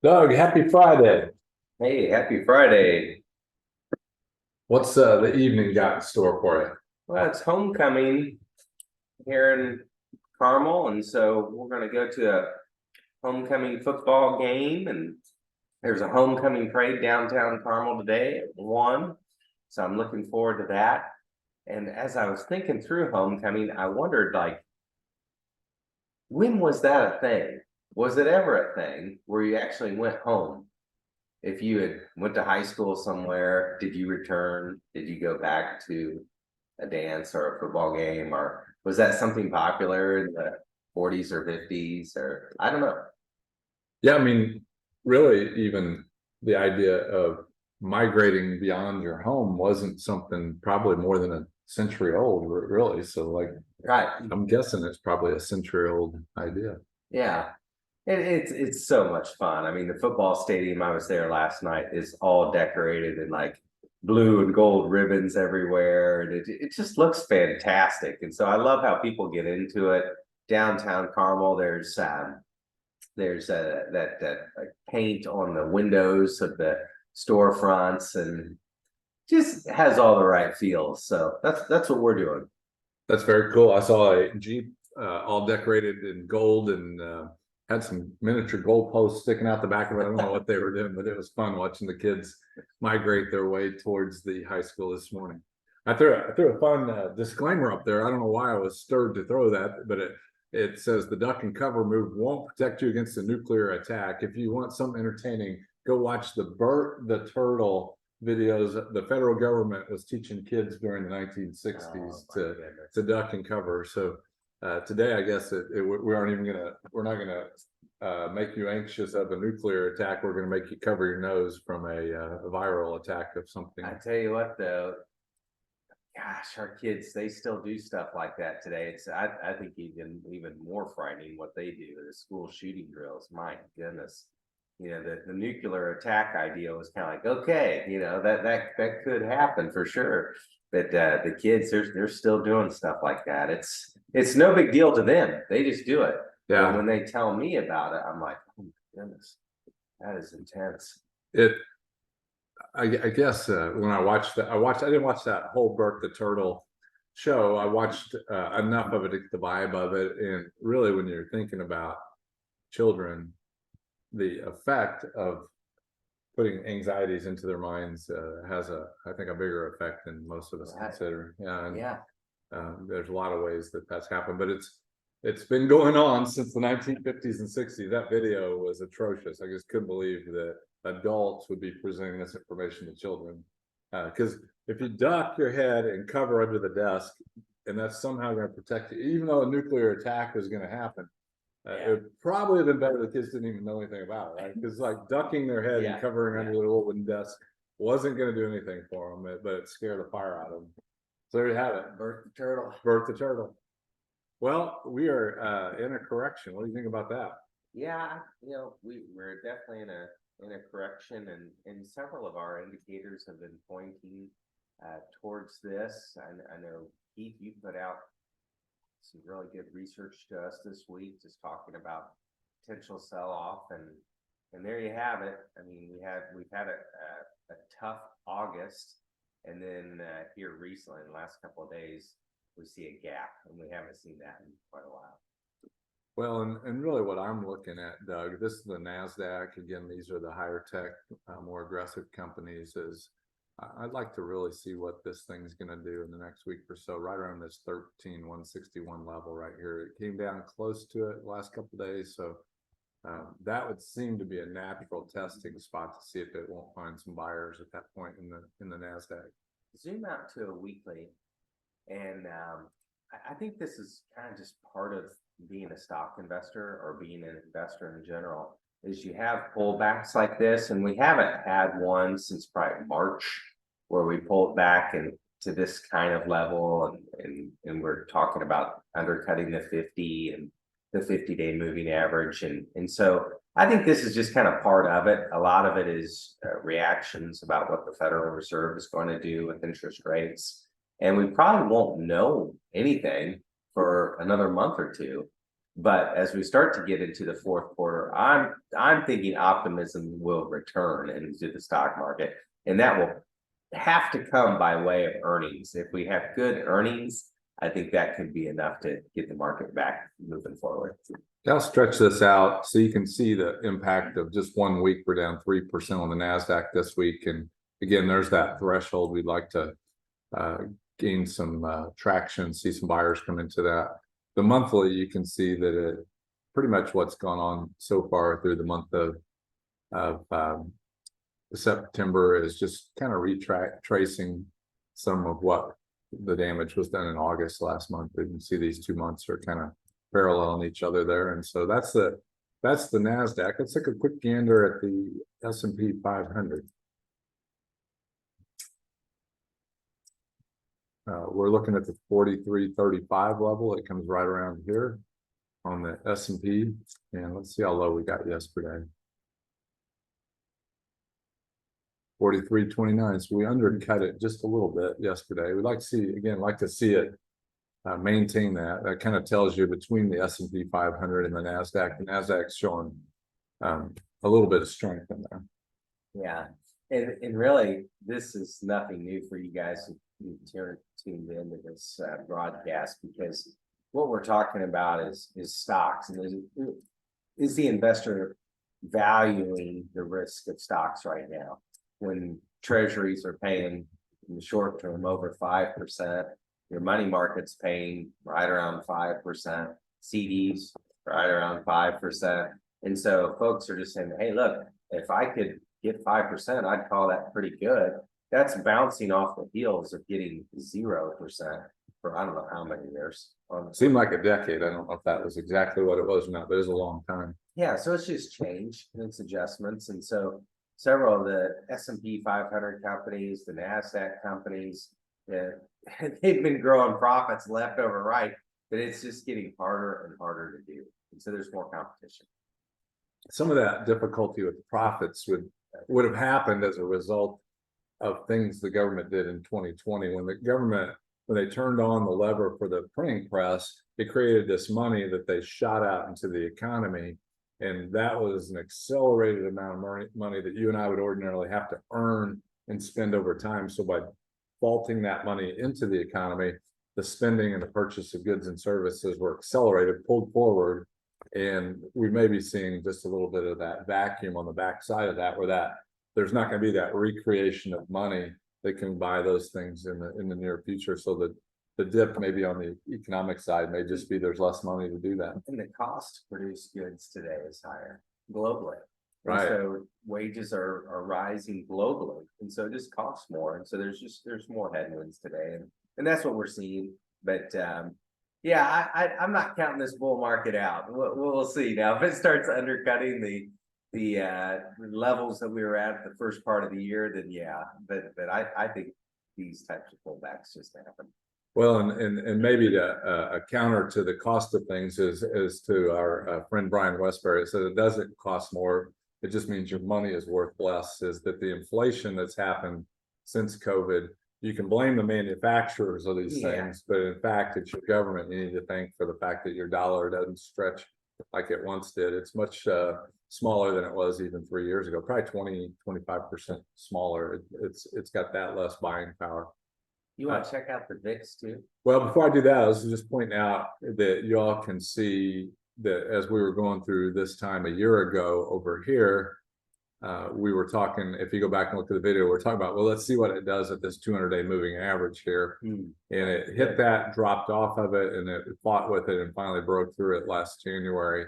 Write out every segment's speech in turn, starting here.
Doug, happy Friday. Hey, happy Friday. What's the evening got in store for you? Well, it's homecoming here in Carmel, and so we're going to go to a homecoming football game, and there's a homecoming parade downtown Carmel today at 1. So I'm looking forward to that. And as I was thinking through homecoming, I wondered, like, when was that a thing? Was it ever a thing where you actually went home? If you had went to high school somewhere, did you return? Did you go back to a dance or a football game, or was that something popular in the 40s or 50s, or I don't know. Yeah, I mean, really, even the idea of migrating beyond your home wasn't something probably more than a century old, really. So, like, Right. I'm guessing it's probably a century old idea. Yeah. It's so much fun. I mean, the football stadium, I was there last night, is all decorated in like blue and gold ribbons everywhere, and it just looks fantastic. And so I love how people get into it. Downtown Carmel, there's that like paint on the windows of the storefronts, and just has all the right feels. So that's what we're doing. That's very cool. I saw a Jeep all decorated in gold and had some miniature gold posts sticking out the back of it. I don't know what they were doing, but it was fun watching the kids migrate their way towards the high school this morning. I threw a fun disclaimer up there. I don't know why I was stirred to throw that, but it says the duck and cover move won't protect you against a nuclear attack. If you want something entertaining, go watch the Bert the Turtle videos the federal government was teaching kids during the 1960s to duck and cover. So today, I guess we aren't even we're not gonna make you anxious of a nuclear attack. We're gonna make you cover your nose from a viral attack of something. I tell you what, though, gosh, our kids, they still do stuff like that today. I think even more frightening what they do, the school shooting drills. My goodness. The nuclear attack idea was kind of like, okay, that could happen for sure. But the kids, they're still doing stuff like that. It's no big deal to them. They just do it. But Yeah, when they tell me about it, I'm like, oh my goodness, that is intense. it I guess when I didn't watch that whole Bert the Turtle show. I watched enough of it to get the vibe of it. And really, when you're thinking about children, the effect of putting anxieties into their minds has I think, a bigger effect than most of us Right. consider. Yeah, and Yeah. there's a lot of ways that that's happened, but it's been going on since the 1950s and 60s. That video was atrocious. I just couldn't believe that adults would be presenting this information to children. Because if you duck your head and cover under the desk, and that's somehow going to protect you, even though a nuclear attack is going to happen, it would probably have been better the kids didn't even know anything about it, right? Because like ducking their head and covering under the little wooden desk wasn't going to do anything for them, but it scared the fire out of them. So there you have it. Bert the Turtle. Bert the Turtle. Well, we are in a correction. What do you think about that? Yeah, we're definitely in a correction, and several of our indicators have been pointing towards this. I know, Keith, you put out some really good research to us this week, just talking about potential sell-off, and there you have it. I mean, we've had a tough August, and then here recently, in the last couple of days, we see a gap, and we haven't seen that in quite a while. Well, and really what I'm looking at, Doug, this is the NASDAQ. Again, these are the higher tech, more aggressive companies. I'd like to really see what this thing's going to do in the next week or so, right around this 13,161 level right here. It came down close to it the last couple of days. So that would seem to be a natural testing spot to see if it won't find some buyers at that point in the NASDAQ. Zoom out to a weekly, and I think this is kind of just part of being a stock investor or being an investor in general, is you have pullbacks like this, and we haven't had one since probably March where we pulled back and to this kind of level, and we're talking about undercutting the 50 and the 50-day moving average, and so I think this is just kind of part of it. A lot of it is reactions about what the Federal Reserve is going to do with interest rates, and we probably won't know anything for another month or two. But as we start to get into the fourth quarter, I'm thinking optimism will return into the stock market, and that will have to come by way of earnings. If we have good earnings, I think that could be enough to get the market back moving forward. I'll stretch this out so you can see the impact of just 1 week. We're down 3% on the NASDAQ this week. And again, there's that threshold. We'd like to gain some traction, see some buyers come into that. The monthly, you can see that it pretty much what's gone on so far through the month of September is just kind of retracing some of what the damage was done in August last month. You can see these 2 months are kind of paralleling each other there, and so that's the NASDAQ. Let's take a quick gander at the S&P 500. We're looking at the 4335 level. It comes right around here on the S&P, and let's see how low we got yesterday. 4329. So we undercut it just a little bit yesterday. We'd like to see it maintain that. That kind of tells you between the S&P 500 and the NASDAQ. The NASDAQ's showing a little bit of strength in there. Yeah, and really, this is nothing new for you guys who tuned into this broadcast, because what we're talking about is stocks, and is the investor valuing the risk of stocks right now when treasuries are paying in the short term over 5%, your money market's paying right around 5%, CDs right around 5%, and so folks are just saying, hey, look, if I could get 5%, I'd call that pretty good. That's bouncing off the heels of getting 0% for I don't know how many years. Seemed like a decade. I don't know if that was exactly what it was or not, but it was a long time. Yeah, so it's just change and it's adjustments. And so several of the S&P 500 companies, the NASDAQ companies, they've been growing profits left over right, but it's just getting harder and harder to do. And so there's more competition. Some of that difficulty with the profits would have happened as a result of things the government did in 2020. When they turned on the lever for the printing press, it created this money that they shot out into the economy. And that was an accelerated amount of money that you and I would ordinarily have to earn and spend over time. So by vaulting that money into the economy, the spending and the purchase of goods and services were accelerated, pulled forward. And we may be seeing just a little bit of that vacuum on the backside of that, where there's not going to be that recreation of money that can buy those things in the near future. So that the dip maybe on the economic side may just be there's less money to do that. And the cost to produce goods today is higher globally. Right. And so wages are rising globally. And so it just costs more. And so there's more headwinds today. And that's what we're seeing. But yeah, I'm not counting this bull market out. We'll see now. If it starts undercutting the levels that we were at the first part of the year, then yeah. But I think these types of pullbacks just happen. Well, and maybe a counter to the cost of things is to our friend Brian Westbury said it doesn't cost more. It just means your money is worth less. Is that the inflation that's happened since COVID? You can blame the manufacturers of these things, but in fact, it's your government you need to thank for the fact that your dollar doesn't stretch like it once did. It's much smaller than it was even 3 years ago, probably 25% smaller. It's got that less buying power. You want to check out the VIX too? Well, before I do that, I was just pointing out that y'all can see that as we were going through this time a year ago over here, we were talking, if you go back and look at the video, we're talking about, well, let's see what it does at this 200-day moving average here. And it hit that, dropped off of it, and it fought with it and finally broke through it last January.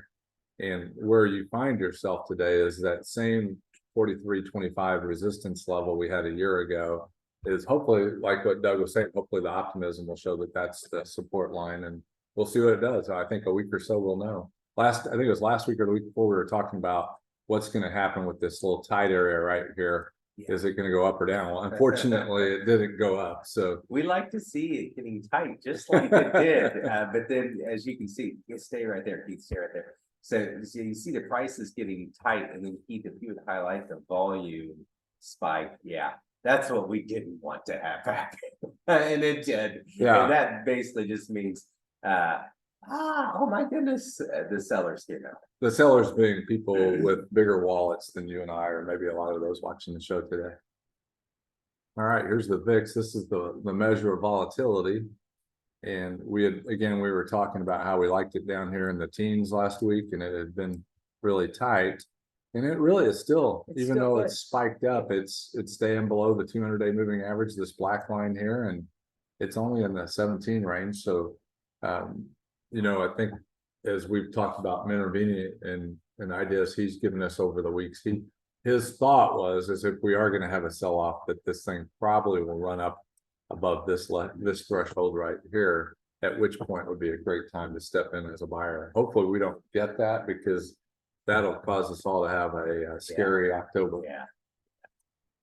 And where you find yourself today is that same 43.25 resistance level we had a year ago is hopefully, like what Doug was saying, hopefully the optimism will show that that's the support line, and we'll see what it does. I think a week or so we'll know. I think it was last week or the week before, we were talking about what's going to happen with this little tight area right here. Is it going to go up or down? Well, unfortunately, it didn't go up. So we like to see it getting tight, just like it did. But then, as you can see, stay right there, Keith, stay right there. So you see the prices getting tight, and then Keith, if you would highlight the volume spike, yeah. That's what we didn't want to have happen. And it did. Yeah. And that basically just means Oh my goodness, the sellers came out. The sellers being people with bigger wallets than you and I, or maybe a lot of those watching the show today. All right, here's the VIX. This is the measure of volatility. And we were talking about how we liked it down here in the teens last week, and it had been really tight. And it really is still, even though it's spiked up, it's staying below the 200-day moving average, this black line here, and it's only in the 17 range. So, I think as we've talked about Minervini and ideas he's given us over the weeks, his thought was, is if we are going to have a sell-off, that this thing probably will run up above this threshold right here, at which point would be a great time to step in as a buyer. Hopefully we don't get that, because that'll cause us all to have a scary October. Yeah.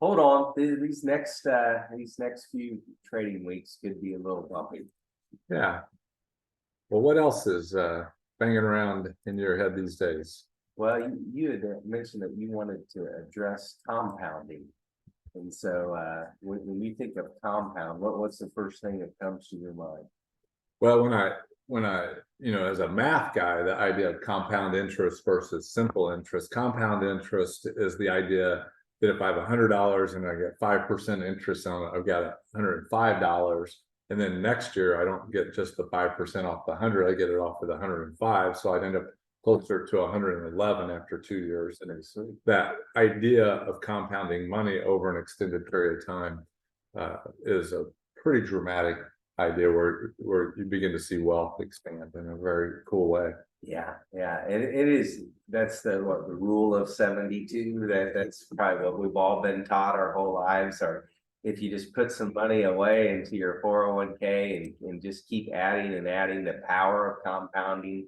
Hold on, these next few trading weeks could be a little bumpy. Yeah. Well, what else is banging around in your head these days? Well, you had mentioned that you wanted to address compounding. And so when you think of compound, what's the first thing that comes to your mind? Well, when I, as a math guy, the idea of compound interest versus simple interest, compound interest is the idea that if I have $100 and I get 5% interest on it, I've got $105. And then next year, I don't get just the 5% off the 100, I get it off of the 105. So I'd end up closer to 111 after 2 years. And that idea of compounding money over an extended period of time is a pretty dramatic idea where you begin to see wealth expand in a very cool way. Yeah, it is. That's the rule of 72. That's probably what we've all been taught our whole lives. Or if you just put some money away into your 401k and just keep adding and adding, the power of compounding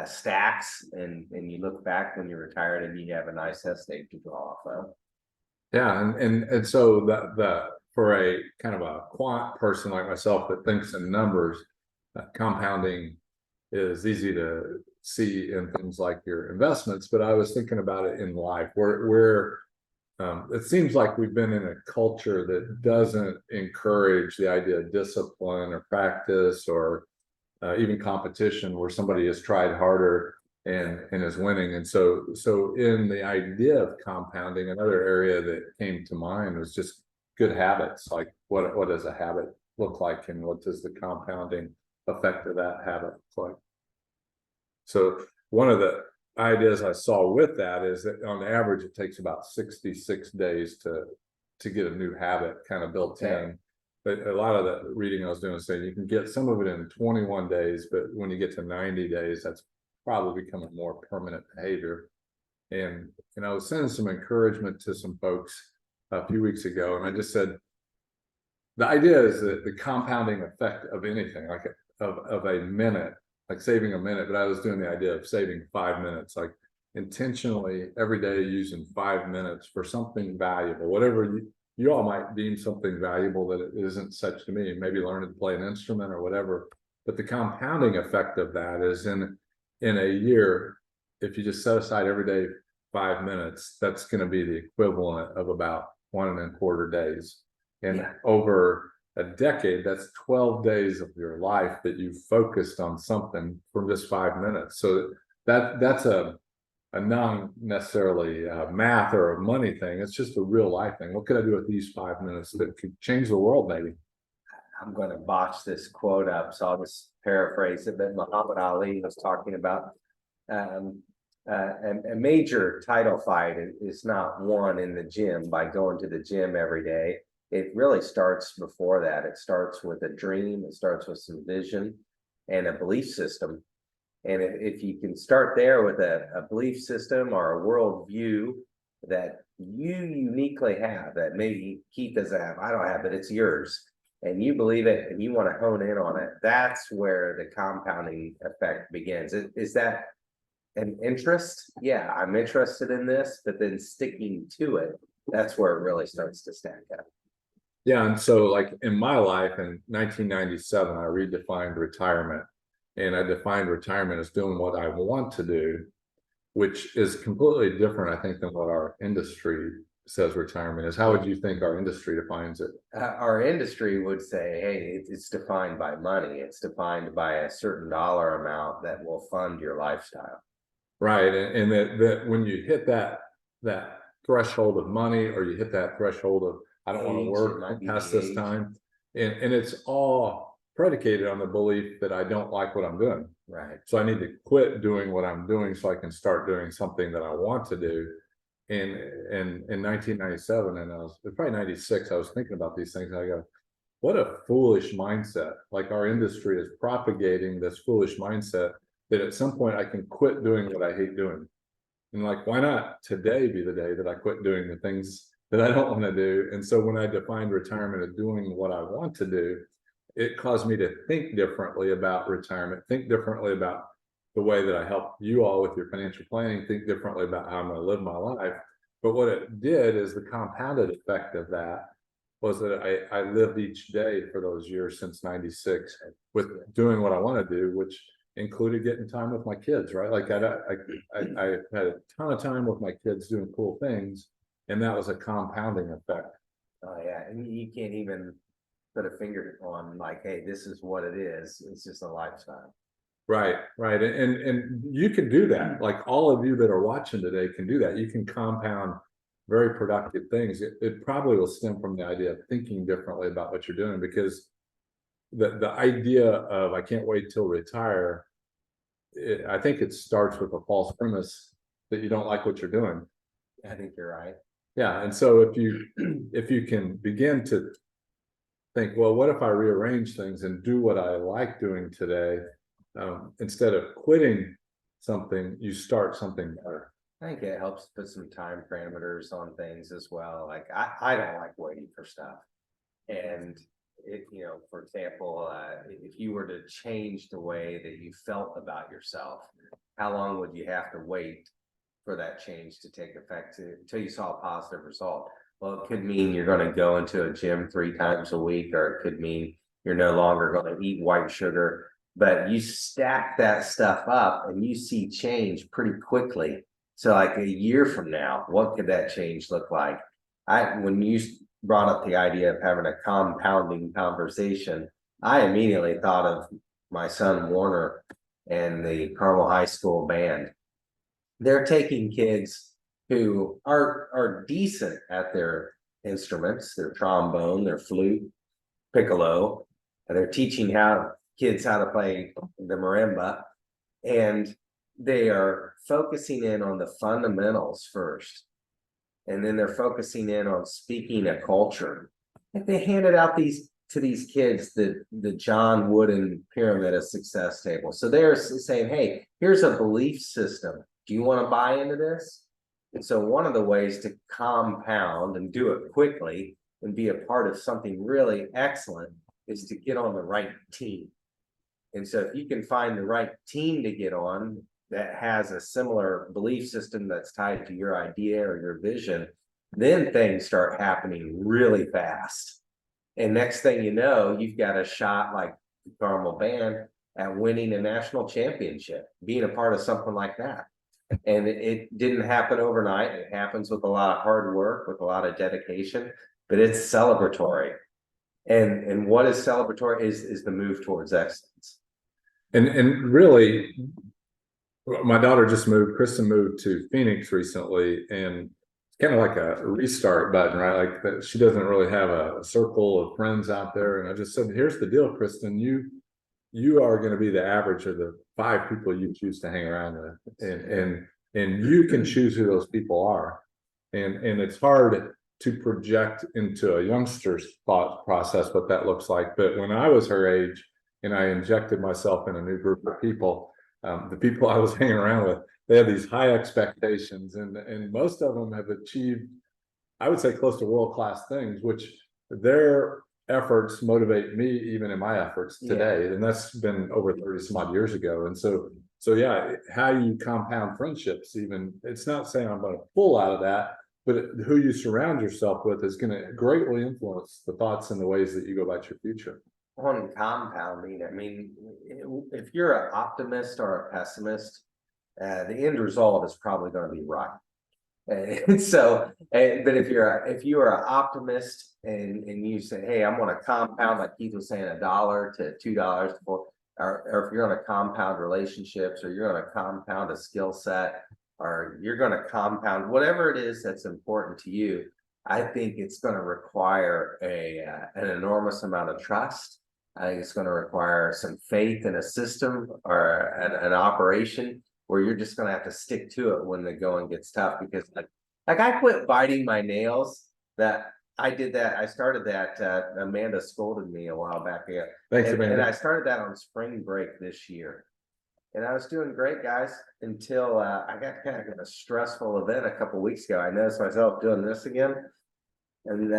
stacks, and you look back when you're retired and you have a nice estate to draw off of. Yeah, and so the for a kind of a quant person like myself that thinks in numbers, compounding is easy to see in things like your investments. But I was thinking about it in life, where it seems like we've been in a culture that doesn't encourage the idea of discipline or practice or even competition, where somebody has tried harder and is winning. And so in the idea of compounding, another area that came to mind was just good habits. Like what does a habit look like, and what does the compounding effect of that habit look like? So one of the ideas I saw with that is that on average it takes about 66 days to get a new habit kind of built in. But a lot of the reading I was doing was saying you can get some of it in 21 days, but when you get to 90 days, that's probably becoming more permanent behavior. And I was sending some encouragement to some folks a few weeks ago, and I just said, the idea is that the compounding effect of anything, like of a minute, like saving a minute, but I was doing the idea of saving 5 minutes, like intentionally every day using 5 minutes for something valuable, whatever you all might deem something valuable that it isn't such to me, maybe learning to play an instrument or whatever. But the compounding effect of that is in a year, if you just set aside every day 5 minutes, that's going to be the equivalent of about 1.25 days. And over a decade, that's 12 days of your life that you focused on something from just 5 minutes. So that's a non necessarily math or a money thing. It's just a real life thing. What could I do with these 5 minutes that could change the world? Maybe. I'm going to botch this quote up, so I'll just paraphrase it. But Muhammad Ali was talking about a major title fight is not won in the gym by going to the gym every day. It really starts before that. It starts with a dream. It starts with some vision and a belief system. And if you can start there with a belief system or a worldview that you uniquely have, that maybe Keith doesn't have, I don't have, but it's yours, and you believe it and you want to hone in on it, that's where the compounding effect begins. Is that an interest? Yeah, I'm interested in this, but then sticking to it, that's where it really starts to stack up. Yeah, and so like in my life in 1997, I redefined retirement. And I defined retirement as doing what I want to do, which is completely different, I think, than what our industry says retirement is. How would you think our industry defines it? Our industry would say, hey, it's defined by money. It's defined by a certain dollar amount that will fund your lifestyle. Right, and that when you hit that threshold of money, or you hit that threshold of I don't want to Age, it work might be past the this age. time, and it's all predicated on the belief that I don't like what I'm doing. Right. So I need to quit doing what I'm doing so I can start doing something that I want to do. And in 1997, and it was probably 96, I was thinking about these things. And I go, what a foolish mindset. Like our industry is propagating this foolish mindset that at some point I can quit doing what I hate doing. And like, why not today be the day that I quit doing the things that I don't want to do? And so when I defined retirement as doing what I want to do, it caused me to think differently about retirement, think differently about the way that I help you all with your financial planning, think differently about how I'm going to live my life. But what it did is the compounded effect of that was that I lived each day for those years since 96 with doing what I want to do, which included getting time with my kids, right? Like I had a ton of time with my kids doing cool things, and that was a compounding effect. Oh yeah, and you can't even put a finger on like, hey, this is what it is. It's just a lifestyle. Right, right. And you can do that. Like all of you that are watching today can do that. You can compound very productive things. It probably will stem from the idea of thinking differently about what you're doing, because the idea of I can't wait till retire, I think it starts with a false premise that you don't like what you're doing. I think you're right. Yeah, and so if you can begin to think, well, what if I rearrange things and do what I like doing today, instead of quitting something, you start something better. I think it helps put some time parameters on things as well. Like I don't like waiting for stuff. And it, for example, if you were to change the way that you felt about yourself, how long would you have to wait for that change to take effect until you saw a positive result? Well, it could mean you're going to go into a gym 3 times a week, or it could mean you're no longer going to eat white sugar. But you stack that stuff up and you see change pretty quickly. So like a year from now, what could that change look like? When you brought up the idea of having a compounding conversation, I immediately thought of my son Warner and the Carmel High School band. They're taking kids who are decent at their instruments, their trombone, their flute, piccolo, and they're teaching kids how to play the marimba, and they are focusing in on the fundamentals first, and then they're focusing in on speaking a culture. If they handed out to these kids the John Wooden pyramid of success table, so they're saying, hey, here's a belief system. Do you want to buy into this? And so one of the ways to compound and do it quickly and be a part of something really excellent is to get on the right team. And so if you can find the right team to get on that has a similar belief system that's tied to your idea or your vision, then things start happening really fast. And next thing you know, you've got a shot like the Carmel Band at winning a national championship, being a part of something like that. And it didn't happen overnight. It happens with a lot of hard work, with a lot of dedication, but it's celebratory. And what is celebratory is the move towards excellence. And really, my daughter just moved, Kristen moved to Phoenix recently, and it's kind of like a restart button, right? Like that, she doesn't really have a circle of friends out there. And I just said, here's the deal, Kristen, you are going to be the average of the 5 people you choose to hang around with, and you can choose who those people are. And it's hard to project into a youngster's thought process what that looks like. But when I was her age and I injected myself in a new group of people, the people I was hanging around with, they have these high expectations, and most of them have achieved, I would say, close to world-class things, which their efforts motivate me even in my efforts today. And that's been over 30 some odd years ago. And so yeah, how you compound friendships, even, it's not saying I'm going to pull out of that, but who you surround yourself with is going to greatly influence the thoughts and the ways that you go about your future. On compounding, I mean, if you're an optimist or a pessimist, the end result is probably going to be right. And so, but if you are an optimist and you say, hey, I'm gonna compound, like Keith was saying, $1 to $2 for, or if you're gonna compound relationships, or you're gonna compound a skill set, or you're gonna compound whatever it is that's important to you, I think it's gonna require an enormous amount of trust. I think it's gonna require some faith in a system or an operation where you're just gonna have to stick to it when the going gets tough. Because like I quit biting my nails. That I did that. I started that. Amanda scolded me a while back. Yeah, Thanks, and Amanda. I started that on spring break this year, and I was doing great, guys, until I got kind of in a stressful event a couple weeks ago. I noticed myself doing this again, and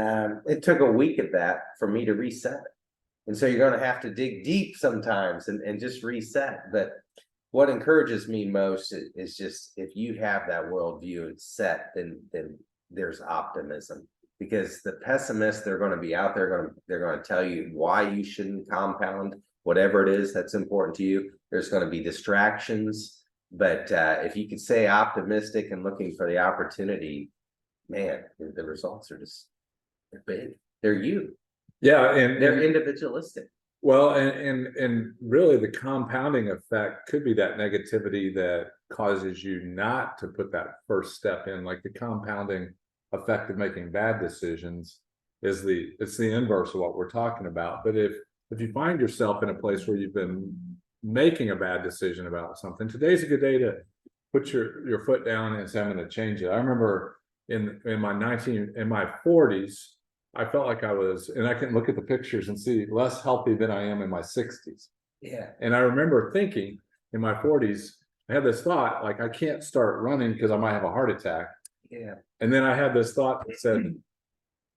it took a week of that for me to reset. And so you're going to have to dig deep sometimes and just reset. But what encourages me most is just, if you have that worldview and set, then there's optimism. Because the pessimists, they're going to be out there, they're going to tell you why you shouldn't compound whatever it is that's important to you. There's going to be distractions. But if you could stay optimistic and looking for the opportunity, man, the results are just, they're big. They're you. Yeah, and They're individualistic. well, and really the compounding effect could be that negativity that causes you not to put that first step in. Like the compounding effect of making bad decisions is it's the inverse of what we're talking about. But if you find yourself in a place where you've been making a bad decision about something, today's a good day to put your foot down and say, I'm going to change it. I remember in my 40s, I felt like I was, and I can look at the pictures and see, less healthy than I am in my 60s. Yeah. And I remember thinking in my 40s, I had this thought, like, I can't start running because I might have a heart attack. Yeah. And then I had this thought that said,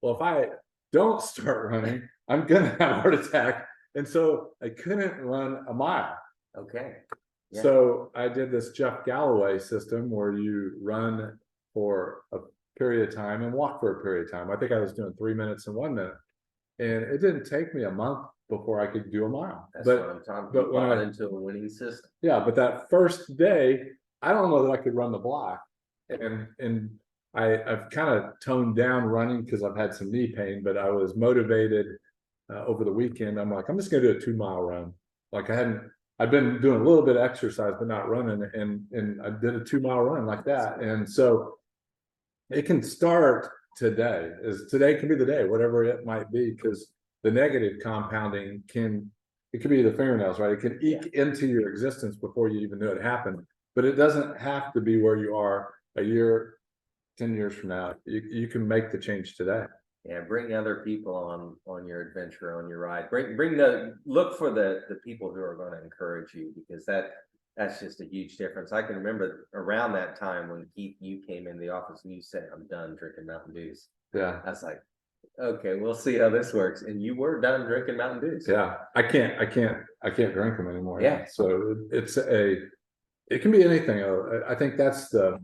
well, if I don't start running, I'm going to have a heart attack. And so I couldn't run a mile. Okay. Yeah. So I did this Jeff Galloway system where you run for a period of time and walk for a period of time. I think I was doing 3 minutes and 1 minute, and it didn't take me a month before I could do a mile. That's what I'm talking about. But when I into a winning system. Yeah, but that first day, I don't know that I could run the block, and I've kind of toned down running because I've had some knee pain, but I was motivated over the weekend. I'm like, I'm just going to do a 2 mile run. Like I've been doing a little bit of exercise, but not running, and I did a 2 mile run like that, and so. It can start today. Today can be the day, whatever it might be, because the negative compounding it could be the fingernails, right? It can eke into your existence before you even knew it happened. But it doesn't have to be where you are a year, 10 years from now. You can make the change today. Yeah, bring other people on your adventure, on your ride. Look for the people who are going to encourage you, because that's just a huge difference. I can remember around that time when Keith, you came in the office and you said, I'm done drinking Mountain Dews. Yeah. I was like, okay, we'll see how this works. And you were done drinking Mountain Dews. Yeah. I can't drink them anymore. Yeah. So it can be anything. I think that's the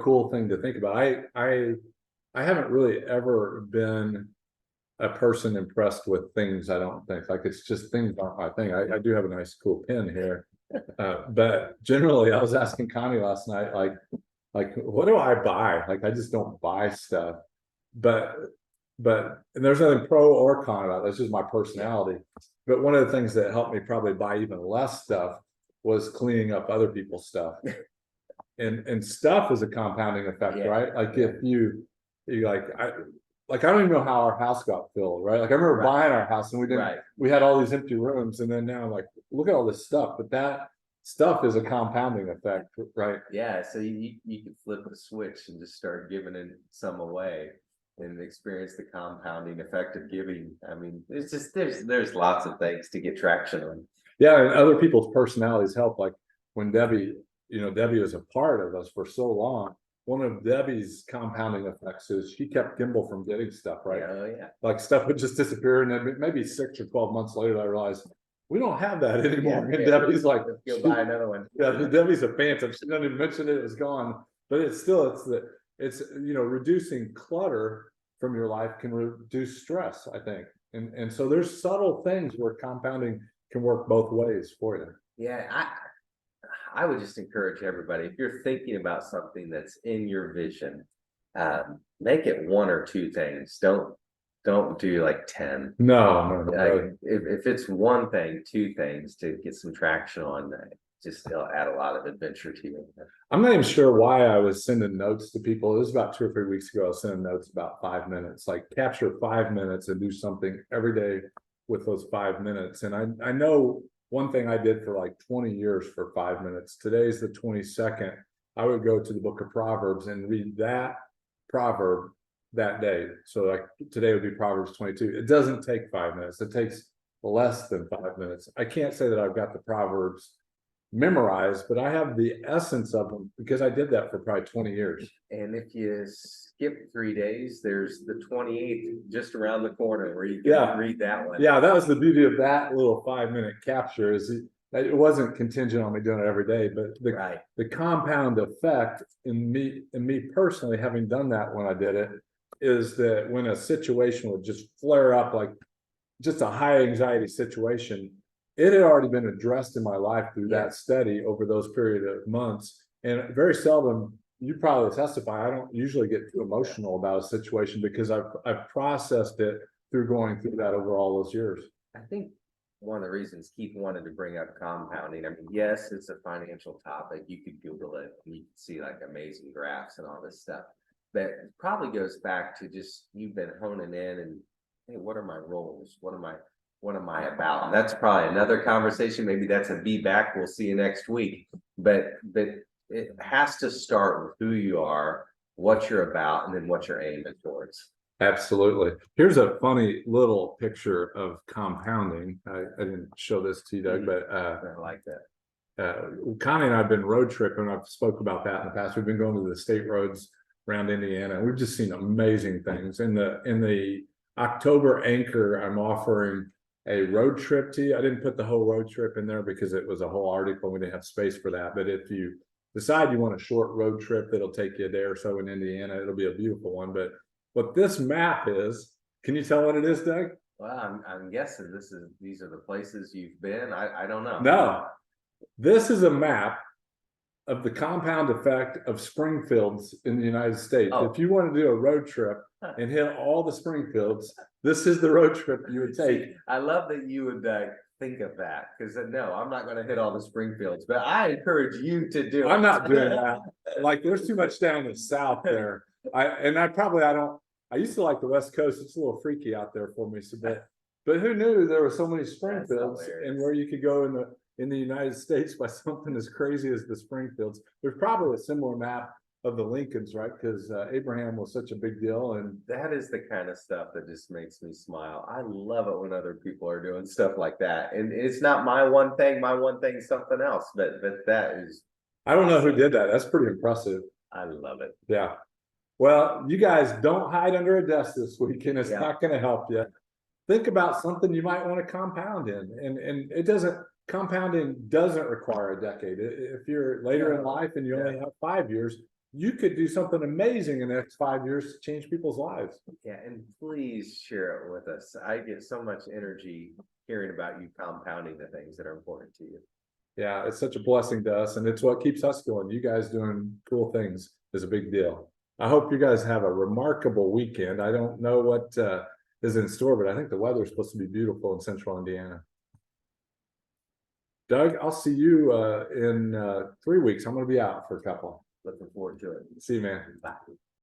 cool thing to think about. I haven't really ever been a person impressed with things. I don't think, like, it's just things aren't my thing. I do have a nice cool pin here. But generally, I was asking Connie last night, like, what do I buy? Like, I just don't buy stuff. But and there's nothing pro or con about it. That's just my personality. But one of the things that helped me probably buy even less stuff was cleaning up other people's stuff. And stuff is a compounding effect, right? Like if you I don't even know how our house got filled, right? Like I remember buying our house and we had all these empty rooms, and then now I'm like, look at all this stuff. But that stuff is a compounding effect, right? Yeah, so you can flip the switch and just start giving it some away and experience the compounding effect of giving. I mean, it's just there's lots of things to get traction on. Yeah, and other people's personalities help. Like when Debbie was a part of us for so long. One of Debbie's compounding effects is she kept Gimbal from getting stuff, right? Yeah. Like stuff would just disappear, and then maybe 6 or 12 months later, I realized we don't have that anymore. And Debbie's like, go buy another one. Yeah, Debbie's a phantom. She doesn't even mention it was gone, but it's reducing clutter from your life can reduce stress, I think. And so there's subtle things where compounding can work both ways for you. Yeah, I would just encourage everybody, if you're thinking about something that's in your vision, Make it one or two things. Don't do like 10. No. If it's one thing, two things to get some traction on that, just it'll add a lot of adventure to you. I'm not even sure why I was sending notes to people. It was about 2 or 3 weeks ago. I was sending notes about 5 minutes, like capture 5 minutes and do something every day with those 5 minutes. And I know one thing I did for like 20 years for 5 minutes. Today's the 22nd. I would go to the book of Proverbs and read that proverb that day. So like today would be Proverbs 22. It doesn't take 5 minutes. It takes less than 5 minutes. I can't say that I've got the Proverbs memorized, but I have the essence of them because I did that for probably 20 years. And if you skip 3 days, there's the 28th just around the corner where you can read that one. Yeah, that was the beauty of that little 5-minute capture, is it wasn't contingent on me doing it every day, but the compound effect in me personally, having done that when I did it, is that when a situation would just flare up, like just a high anxiety situation, it had already been addressed in my life through that study over those period of months. And very seldom, you probably testify, I don't usually get too emotional about a situation because I've processed it through going through that over all those years. I think one of the reasons Keith wanted to bring up compounding, I mean, yes, it's a financial topic. You could Google it and you can see like amazing graphs and all this stuff. But it probably goes back to just you've been honing in and, hey, what are my roles? What am I about? And that's probably another conversation. Maybe that's a be back. We'll see you next week. But it has to start with who you are, what you're about, and then what you're aiming towards. Absolutely. Here's a funny little picture of compounding. I didn't show this to you, Doug, but I like that. Connie and I have been road tripping. I've spoke about that in the past. We've been going to the state roads around Indiana. We've just seen amazing things. In the October anchor, I'm offering a road trip to you. I didn't put the whole road trip in there because it was a whole article. We didn't have space for that. But if you decide you want a short road trip that'll take you a day or so in Indiana, it'll be a beautiful one. But what this map is, can you tell what it is, Doug? Well, I'm guessing these are the places you've been. I don't know. No, this is a map of the compound effect of Springfields in the United States. If you want to do a road trip and hit all the Springfields, this is the road trip you would take. See, I love that you would think of that, because no, I'm not going to hit all the Springfields, but I encourage you to do it. I'm not doing that. Like, there's too much down the south there. I used to like the West Coast. It's a little freaky out there for me. So, but who knew there were so many Springfields and where you could go in the United States by something as crazy as the Springfields. There's probably a similar map of the Lincolns, right? Because Abraham was such a big deal, and that is the kind of stuff that just makes me smile. I love it when other people are doing stuff like that, and it's not my one thing. My one thing is something else, but that is. I don't know who did that. That's pretty impressive. I love it. Yeah. Well, you guys don't hide under a desk this weekend. It's not going to help you. Think about something you might want to compound in, and it doesn't. Compounding doesn't require a decade. If you're later in life and you only have 5 years, you could do something amazing in the next 5 years to change people's lives. Yeah, and please share it with us. I get so much energy hearing about you compounding the things that are important to you. Yeah, it's such a blessing to us, and it's what keeps us going. You guys doing cool things is a big deal. I hope you guys have a remarkable weekend. I don't know what is in store, but I think the weather is supposed to be beautiful in central Indiana. Doug, I'll see you in 3 weeks. I'm going to be out for a couple. Looking forward to it. See you, man. Bye.